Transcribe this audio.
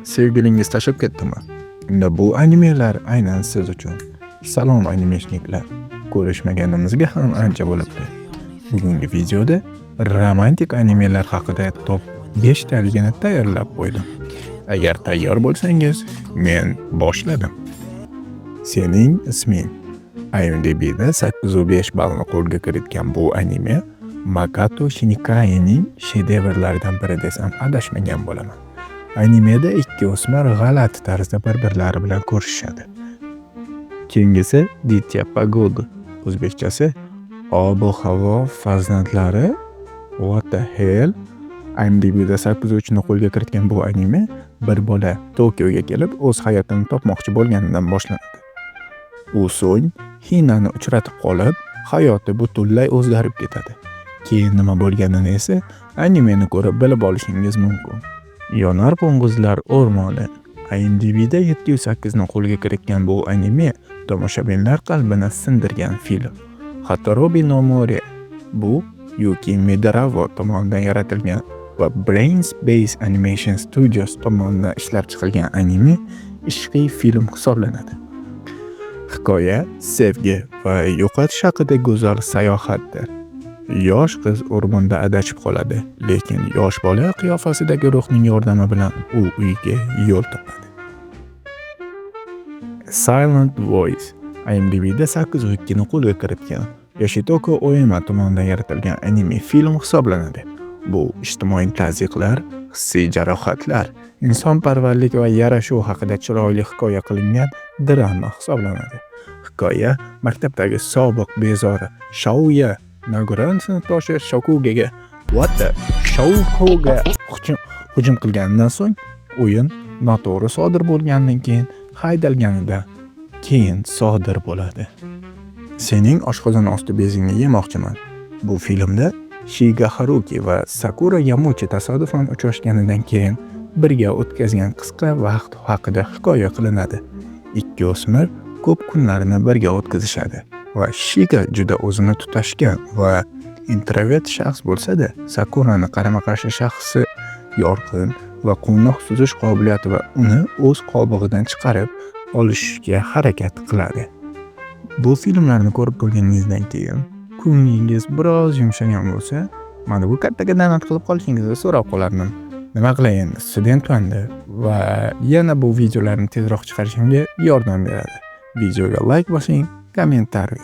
sevgilingiz tashlab ketdimi? Unda bu animelar aynan siz uchun. Salom animeshniklar. Ko'rishmaganimizga ham ancha bo'libdi. Bugungi videoda romantik animelar haqida top 5 taligini tayyorlab qo'ydim. Agar tayyor bo'lsangiz, men boshladim. Sening isming. IMDb'da 8.5 ballni qo'lga kiritgan bu anime Makoto Shinkai-ning shedevrlaridan biri desam adashmagan bo'laman. Animeda ikki o'smir g'alati tarzda bir-birlari bilan ko'rishishadi. Keyingisi Ditya Pagoda, o'zbekchasi ob-havo farzandlari. What the hell? IMDb'da 8.3 ni qo'lga kiritgan bu anime bir bola Tokioga kelib o'z hayotini topmoqchi bo'lganidan boshlanadi. U so'ng Hinani uchratib qolib, hayoti butunlay o'zgarib ketadi. Keyin nima bo'lganini esa animeni ko'rib bilib olishingiz mumkin. Yonar qo'ng'izlar o'rmoni. IMDb'da 708 ni qo'lga kiritgan bu anime tomoshabinlar qalbini sindirgan film. Hatorobi no More. Bu Yuki Midarawa tomonidan yaratilgan va Brainbase Animation Studios tomonidan ishlab chiqilgan anime ishqiy film hisoblanadi. Hikoya sevgi va yo'qotish haqida go'zal sayohatdir. Yosh qiz o'rmonda adashib qoladi, lekin yosh bola qiyofasidagi ruhning yordami bilan u uyga yo'l topadi. Silent Voice. IMDb'da 8.2 ni qo'lga kiritgan Yoshitoko Oema tomonidan yaratilgan anime film hisoblanadi. Bu ijtimoiy tazyiqlar, hissiy jarohatlar, insonparvarlik va yarashuv haqida chiroyli hikoya qilingan drama hisoblanadi. Hikoya maktabdagi sobiq bezori Shouya Naguran sinfdoshi Shokugaga hujum qilganidan so'ng o'yin noto'g'ri sodir bo'lganidan keyin haydalganidan keyin sodir bo'ladi. Sening oshqozon osti bezingni yemoqchiman. Bu filmda Shiga Haruki va Sakura Yamuchi tasodifan uchrashganidan keyin birga o'tkazgan qisqa vaqt haqida hikoya qilinadi. Ikki o'smir ko'p kunlarini birga o'tkazishadi va Shiga juda o'zini tutashgan va introvert shaxs bo'lsa-da, Sakurani qarama-qarshi shaxsi yorqin va quvnoq suzish qobiliyati va uni o'z qobig'idan chiqarib olishga harakat qiladi. Bu filmlarni ko'rib bo'lganingizdan keyin ko'nglingiz biroz yumshagan bo'lsa, mana bu kattaga da'vat qilib qolishingizni so'rab qolardim. Nima qilay endi, studentman-da va yana bu videolarni tezroq chiqarishimga yordam beradi. Videoga like bosing, kommentariy